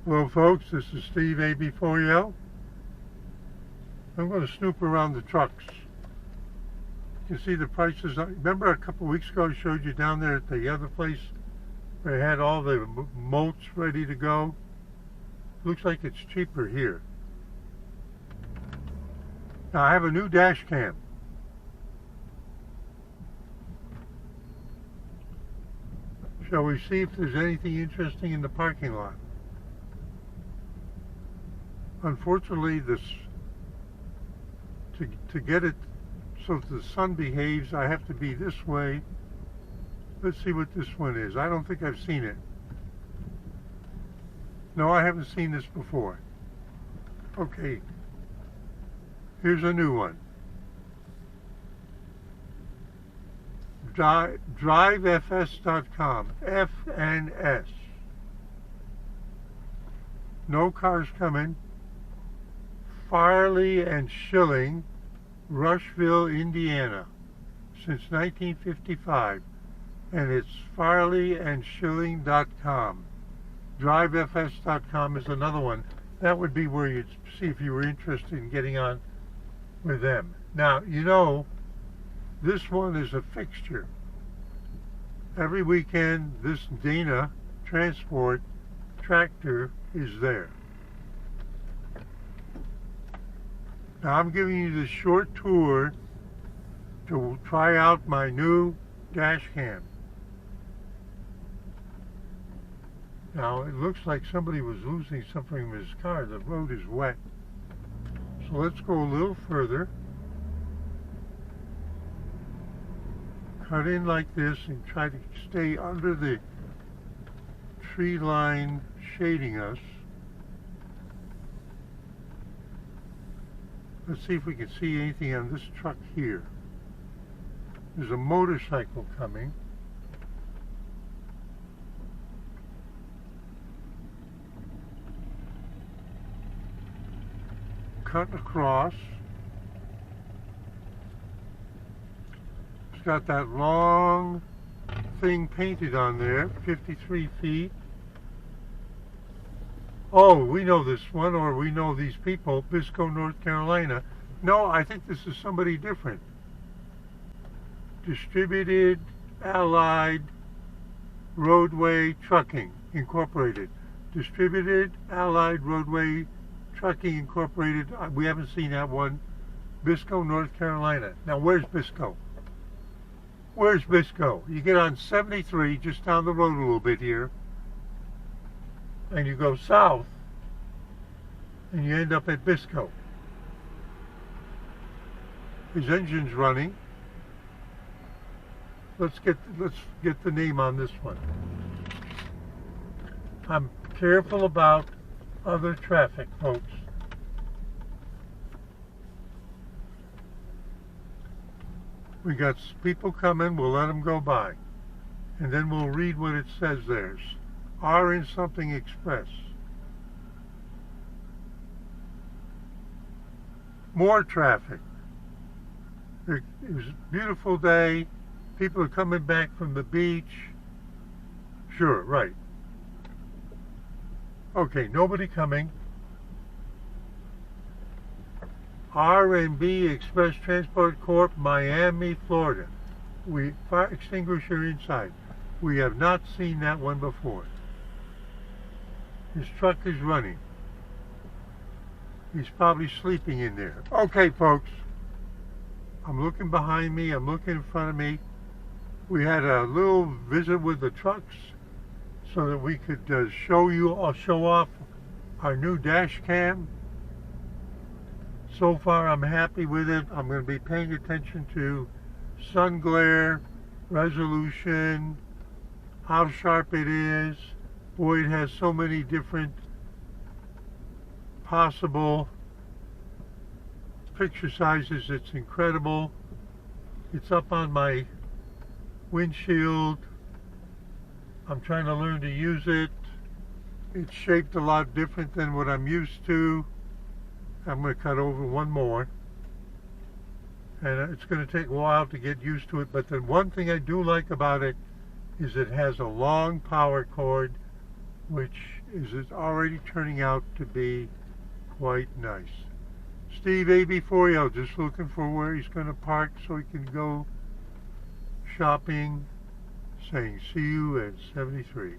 Hello folks, this is Steve AB4L. I'm going to snoop around the trucks. You can see the prices. Remember a couple of weeks ago I showed you down there at the other place where I had all the moats ready to go? Looks like it's cheaper here. Now I have a new dash cam. Shall we see if there's anything interesting in the parking lot? Unfortunately, to get it so that the sun behaves, I have to be this way. Let's see what this one is. I don't think I've seen it. No, I haven't seen this before. Okay, here's a new one. DriveFS.com, FNS. No cars coming. Farley and Schilling, Rushville, Indiana, since 1955, and it's farleyandschilling.com. DriveFS.com is another one. That would be where you'd see if you were interested in getting on with them. Now, you know, this one is a fixture. Every weekend, this Dana Transport tractor is there. Now I'm giving you this short tour to try out my new dash cam. Now it looks like somebody was losing something in his car. The road is wet. So let's go a little further. Cut in like this and try to stay under the tree line shading us. Let's see if we can see anything on this truck here. There's a motorcycle coming. Cut across. It's got that long thing painted on there, 53 feet. Oh, we know this one, or we know these people, Biscoe, North Carolina. No, I think this is somebody different. Distributed Allied Roadway Trucking Incorporated. Distributed Allied Roadway Trucking Incorporated. We haven't seen that one. Biscoe, North Carolina. Now, where's Biscoe? Where's Biscoe? You get on 73, just down the road a little bit here, and you go south, and you end up at Biscoe. His engine's running. Let's get the name on this one. I'm careful about other traffic, folks. We got people coming, we'll let them go by. And then we'll read what it says there. Are in something express. More traffic. It was a beautiful day. People are coming back from the beach. Sure, right. Okay, nobody coming. R&B Express Transport Corp., Miami, Florida. Fire extinguisher inside. We have not seen that one before. His truck is running. He's probably sleeping in there. Okay, folks. I'm looking behind me. I'm looking in front of me. We had a little visit with the trucks so that we could show off our new dash cam. So far, I'm happy with it. I'm going to be paying attention to sun glare, resolution, how sharp it is. Boy, it has so many different possible picture sizes. It's incredible. It's up on my windshield. I'm trying to learn to use it. It's shaped a lot different than what I'm used to. I'm going to cut over one more. And it's going to take a while to get used to it. But the one thing I do like about it is it has a long power cord which is already turning out to be quite nice. Steve AB40, just looking for where he's going to park so he can go shopping, saying see you at 73.